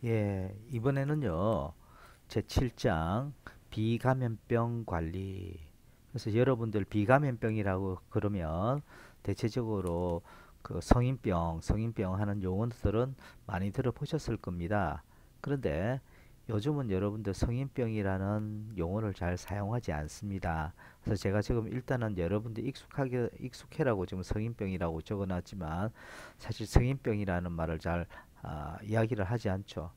예, 이번에는요, 제 7장 비감염병 관리. 그래서 여러분들 비감염병이라고 그러면 대체적으로 그 성인병 하는 용어들은 많이 들어보셨을 겁니다. 그런데 요즘은 여러분들 성인병이라는 용어를 잘 사용하지 않습니다. 그래서 제가 지금 일단은 여러분들 익숙해라고 지금 성인병이라고 적어놨지만 사실 성인병이라는 말을 잘 이야기를 하지 않죠.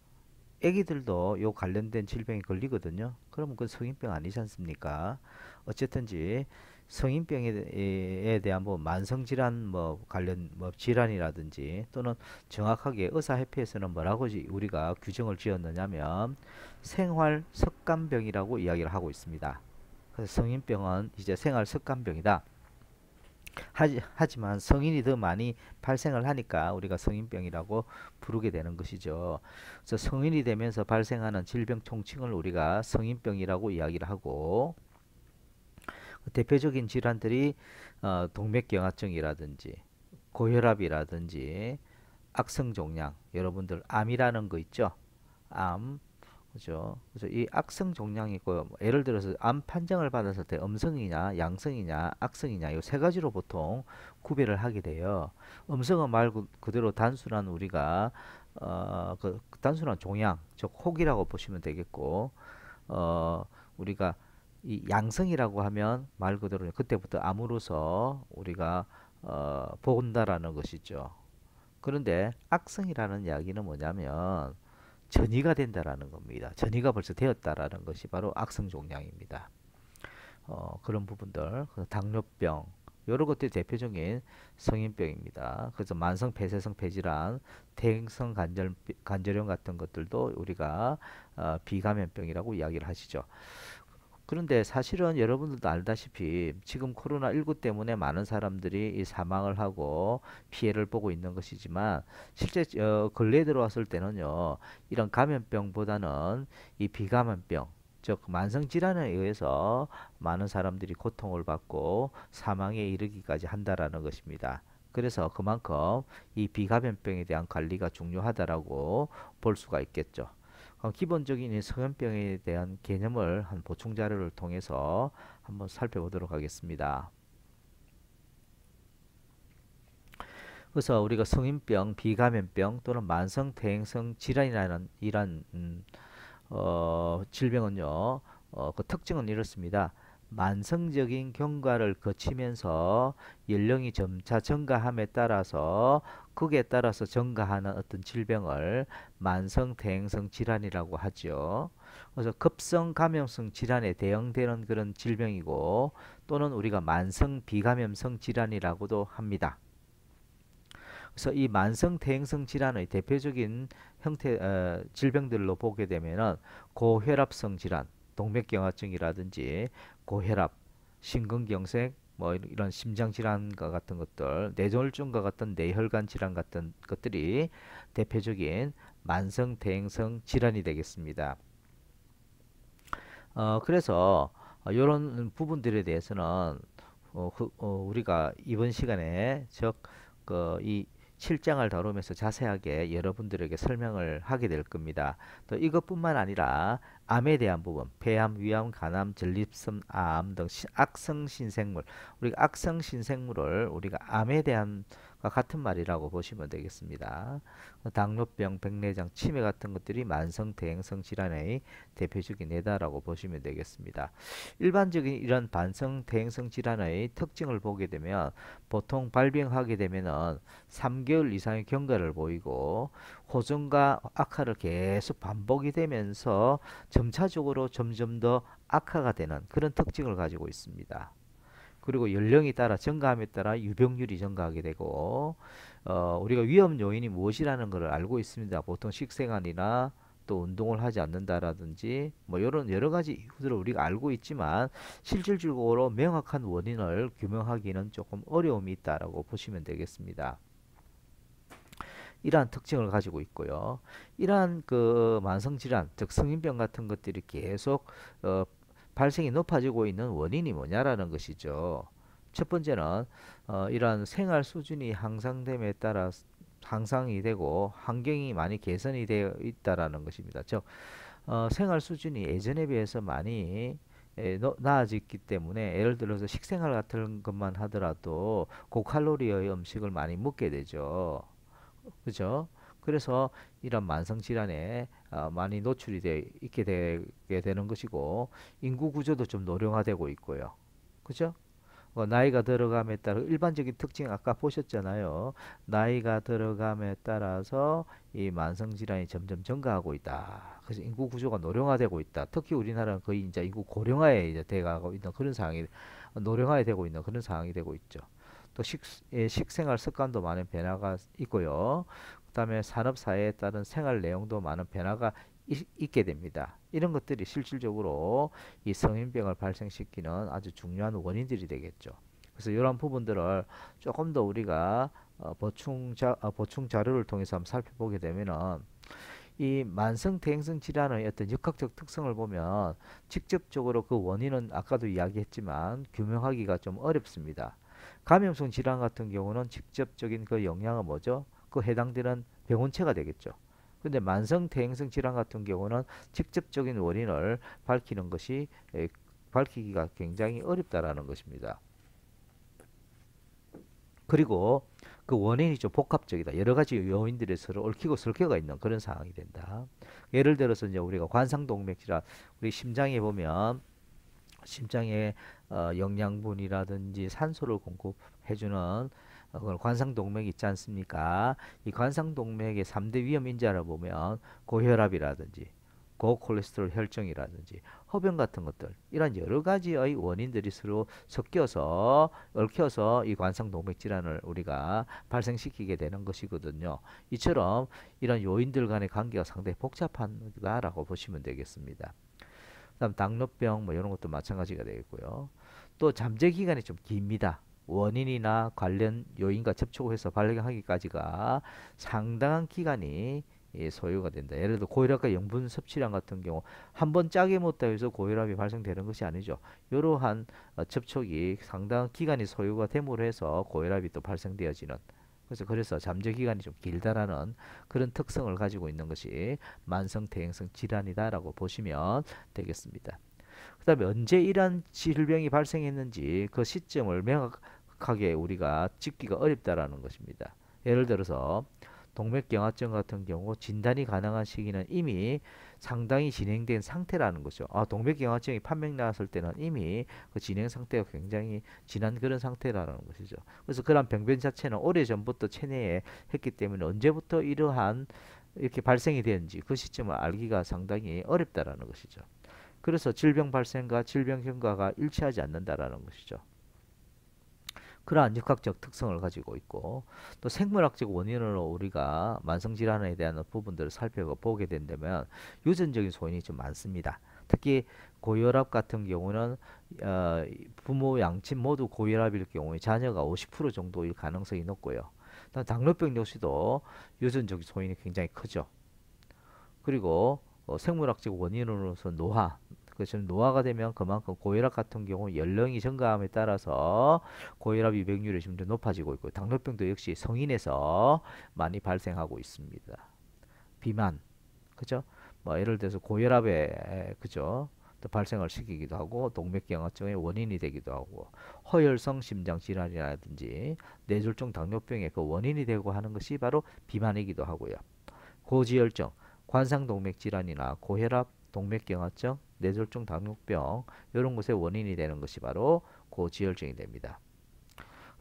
애기들도 요 관련된 질병이 걸리거든요. 그러면 그 성인병 아니지 않습니까? 어쨌든지 성인병에 대한 뭐 만성질환 뭐 관련 뭐 질환이라든지 또는 정확하게 의사협회에서는 뭐라고 우리가 규정을 지었느냐면 생활 습관병이라고 이야기를 하고 있습니다. 그래서 성인병은 이제 생활 습관병이다. 하지만 성인이 더 많이 발생을 하니까 우리가 성인병이라고 부르게 되는 것이죠. 그래서 성인이 되면서 발생하는 질병 총칭을 우리가 성인병이라고 이야기를 하고 대표적인 질환들이 동맥경화증이라든지 고혈압이라든지 악성종양, 여러분들 암이라는 거 있죠? 암, 그죠? 그래서 이 악성 종양이 있고요. 뭐 예를 들어서 암 판정을 받았을 때 음성이냐, 양성이냐, 악성이냐 이 세 가지로 보통 구별을 하게 돼요. 음성은 말 그대로 단순한 우리가 그 단순한 종양, 즉 혹이라고 보시면 되겠고, 우리가 이 양성이라고 하면 말 그대로 그때부터 암으로서 우리가 본다라는 것이죠. 그런데 악성이라는 이야기는 뭐냐면 전이가 된다라는 겁니다. 전이가 벌써 되었다라는 것이 바로 악성종양입니다. 그런 부분들, 당뇨병, 여러 것들이 대표적인 성인병입니다. 그래서 만성 폐쇄성 폐질환, 대행성 관절염 같은 것들도 우리가 비감염병이라고 이야기를 하시죠. 그런데 사실은 여러분들도 알다시피 지금 코로나19 때문에 많은 사람들이 이 사망을 하고 피해를 보고 있는 것이지만 실제 근래에 들어왔을 때는요, 이런 감염병보다는 이 비감염병, 즉 만성질환에 의해서 많은 사람들이 고통을 받고 사망에 이르기까지 한다라는 것입니다. 그래서 그만큼 이 비감염병에 대한 관리가 중요하다라고 볼 수가 있겠죠. 기본적인 이 성현병에 대한 개념을 한 보충 자료를 통해서 한번 살펴보도록 하겠습니다. 그래서 우리가 성인병, 비감염병 또는 만성 대행성 질환이라는 이런 질병은요, 그 특징은 이렇습니다. 만성적인 경과를 거치면서 연령이 점차 증가함에 따라서 극에 따라서 증가하는 어떤 질병을 만성 대행성 질환이라고 하죠. 그래서 급성 감염성 질환에 대응되는 그런 질병이고 또는 우리가 만성 비감염성 질환이라고도 합니다. 그래서 이 만성 대행성 질환의 대표적인 형태 질병들로 보게 되면은 고혈압성 질환, 동맥경화증이라든지 고혈압, 심근경색, 뭐 이런 심장 질환과 같은 것들, 뇌졸중과 같은 뇌혈관 질환 같은 것들이 대표적인 만성 대행성 질환이 되겠습니다. 그래서 이런 부분들에 대해서는 우리가 이번 시간에 즉이 7장을 다루면서 자세하게 여러분들에게 설명을 하게 될 겁니다. 또 이것뿐만 아니라 암에 대한 부분, 폐암, 위암, 간암, 전립선 암 등 악성 신생물, 우리가 악성 신생물을 우리가 암에 대한 같은 말이라고 보시면 되겠습니다. 당뇨병, 백내장, 치매 같은 것들이 만성 대행성 질환의 대표적인 예다라고 보시면 되겠습니다. 일반적인 이런 반성 대행성 질환의 특징을 보게 되면 보통 발병하게 되면은 3개월 이상의 경과를 보이고 호전과 악화를 계속 반복이 되면서 점차적으로 점점 더 악화가 되는 그런 특징을 가지고 있습니다. 그리고 연령이 따라 증가함에 따라 유병률이 증가하게 되고 우리가 위험 요인이 무엇이라는 것을 알고 있습니다. 보통 식생활이나 또 운동을 하지 않는다라든지 뭐 이런 여러 가지 이유들을 우리가 알고 있지만 실질적으로 명확한 원인을 규명하기는 조금 어려움이 있다라고 보시면 되겠습니다. 이러한 특징을 가지고 있고요. 이러한 그 만성 질환, 즉 성인병 같은 것들이 계속 어, 발생이 높아지고 있는 원인이 뭐냐라는 것이죠. 첫 번째는 이러한 생활 수준이 향상됨에 따라 향상이 되고 환경이 많이 개선이 되어 있다라는 것입니다. 즉 생활 수준이 예전에 비해서 많이 나아졌기 때문에 예를 들어서 식생활 같은 것만 하더라도 고칼로리의 음식을 많이 먹게 되죠. 그죠? 그래서 이런 만성 질환에 많이 노출이 있게 되게 되는 것이고 인구 구조도 좀 노령화되고 있고요. 그죠? 나이가 들어감에 따라 일반적인 특징 아까 보셨잖아요. 나이가 들어감에 따라서 이 만성 질환이 점점 증가하고 있다. 그래서 인구 구조가 노령화되고 있다. 특히 우리나라는 거의 이제 인구 고령화에 이제 돼가고 있는 그런 상황이 노령화에 되고 있는 그런 상황이 되고 있죠. 또 식생활 습관도 많은 변화가 있고요. 그다음에 산업 사회에 따른 생활 내용도 많은 변화가 있게 됩니다. 이런 것들이 실질적으로 이 성인병을 발생시키는 아주 중요한 원인들이 되겠죠. 그래서 이런 부분들을 조금 더 우리가 보충 자료를 통해서 한번 살펴보게 되면은 이 만성 대행성 질환의 어떤 역학적 특성을 보면 직접적으로 그 원인은 아까도 이야기했지만 규명하기가 좀 어렵습니다. 감염성 질환 같은 경우는 직접적인 그 영향은 뭐죠? 그 해당되는 병원체가 되겠죠. 근데 만성 대행성 질환 같은 경우는 직접적인 원인을 밝히는 것이 밝히기가 굉장히 어렵다라는 것입니다. 그리고 그 원인이 좀 복합적이다. 여러 가지 요인들이 서로 얽히고 설켜가 있는 그런 상황이 된다. 예를 들어서 이제 우리가 관상동맥 질환, 우리 심장에 보면 심장에 영양분이라든지 산소를 공급해주는 그걸 관상동맥이 있지 않습니까? 이 관상동맥의 3대 위험 인자를 보면 고혈압이라든지 고콜레스테롤 혈증이라든지 허병 같은 것들 이런 여러 가지의 원인들이 서로 섞여서 얽혀서 이 관상동맥 질환을 우리가 발생시키게 되는 것이거든요. 이처럼 이런 요인들 간의 관계가 상당히 복잡하다라고 보시면 되겠습니다. 그다음 당뇨병 뭐 이런 것도 마찬가지가 되겠고요. 또 잠재 기간이 좀 깁니다. 원인이나 관련 요인과 접촉해서 발견하기까지가 상당한 기간이 소요가 된다. 예를 들어 고혈압과 영분 섭취량 같은 경우 한 번 짜게 먹다 해서 고혈압이 발생되는 것이 아니죠. 이러한 접촉이 상당한 기간이 소요가 됨으로 해서 고혈압이 또 발생되어지는 그래서 잠재 기간이 좀 길다라는 그런 특성을 가지고 있는 것이 만성 대행성 질환이다라고 보시면 되겠습니다. 그다음에 언제 이러한 질병이 발생했는지 그 시점을 명확하게 우리가 찍기가 어렵다라는 것입니다. 예를 들어서 동맥경화증 같은 경우 진단이 가능한 시기는 이미 상당히 진행된 상태라는 거죠. 동맥경화증이 판명 나왔을 때는 이미 그 진행 상태가 굉장히 진한 그런 상태라는 것이죠. 그래서 그런 병변 자체는 오래전부터 체내에 했기 때문에 언제부터 이러한 이렇게 발생이 되는지 그 시점을 알기가 상당히 어렵다라는 것이죠. 그래서 질병 발생과 질병 경과가 일치하지 않는다라는 것이죠. 그러한 역학적 특성을 가지고 있고 또 생물학적 원인으로 우리가 만성질환에 대한 부분들을 살펴보게 된다면 유전적인 소인이 좀 많습니다. 특히 고혈압 같은 경우는 부모 양친 모두 고혈압일 경우에 자녀가 50% 정도일 가능성이 높고요. 당뇨병 역시도 유전적 소인이 굉장히 크죠. 그리고 생물학적 원인으로서 노화, 지금 노화가 되면 그만큼 고혈압 같은 경우 연령이 증가함에 따라서 고혈압 유병률이 점점 높아지고 있고 당뇨병도 역시 성인에서 많이 발생하고 있습니다. 비만, 그죠? 뭐 예를 들어서 고혈압에 그죠? 또 발생을 시키기도 하고 동맥경화증의 원인이 되기도 하고 허혈성 심장 질환이라든지 뇌졸중 당뇨병의 그 원인이 되고 하는 것이 바로 비만이기도 하고요. 고지혈증, 관상동맥 질환이나 고혈압, 동맥경화증, 뇌졸중 당뇨병 이런 것의 원인이 되는 것이 바로 고지혈증이 됩니다.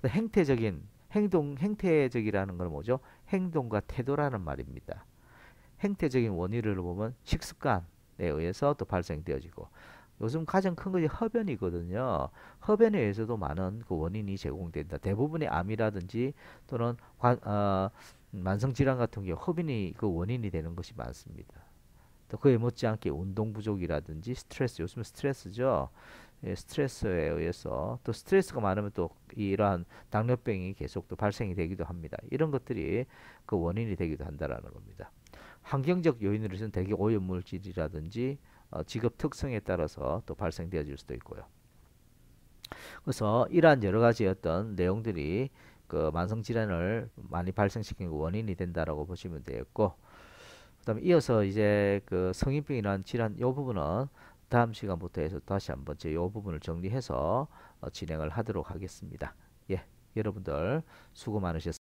행태적이라는 건 뭐죠? 행동과 태도라는 말입니다. 행태적인 원인을 보면 식습관에 의해서 또 발생되어지고 요즘 가장 큰 것이 흡연이거든요. 흡연에 의해서도 많은 그 원인이 제공된다. 대부분의 암이라든지 또는 만성질환 같은 경우 흡연이 그 원인이 되는 것이 많습니다. 또 그에 못지않게 운동 부족이라든지 스트레스, 요즘은 스트레스죠. 스트레스에 의해서 또 스트레스가 많으면 또 이러한 당뇨병이 계속 또 발생이 되기도 합니다. 이런 것들이 그 원인이 되기도 한다라는 겁니다. 환경적 요인으로서는 대기 오염물질이라든지 직업 특성에 따라서 또 발생되어질 수도 있고요. 그래서 이러한 여러 가지 어떤 내용들이 그 만성 질환을 많이 발생시키는 원인이 된다라고 보시면 되겠고, 그다음에 이어서 이제 그 성인병이라는 질환 요 부분은 다음 시간부터 해서 다시 한번 제 요 부분을 정리해서 진행을 하도록 하겠습니다. 예, 여러분들 수고 많으셨습니다.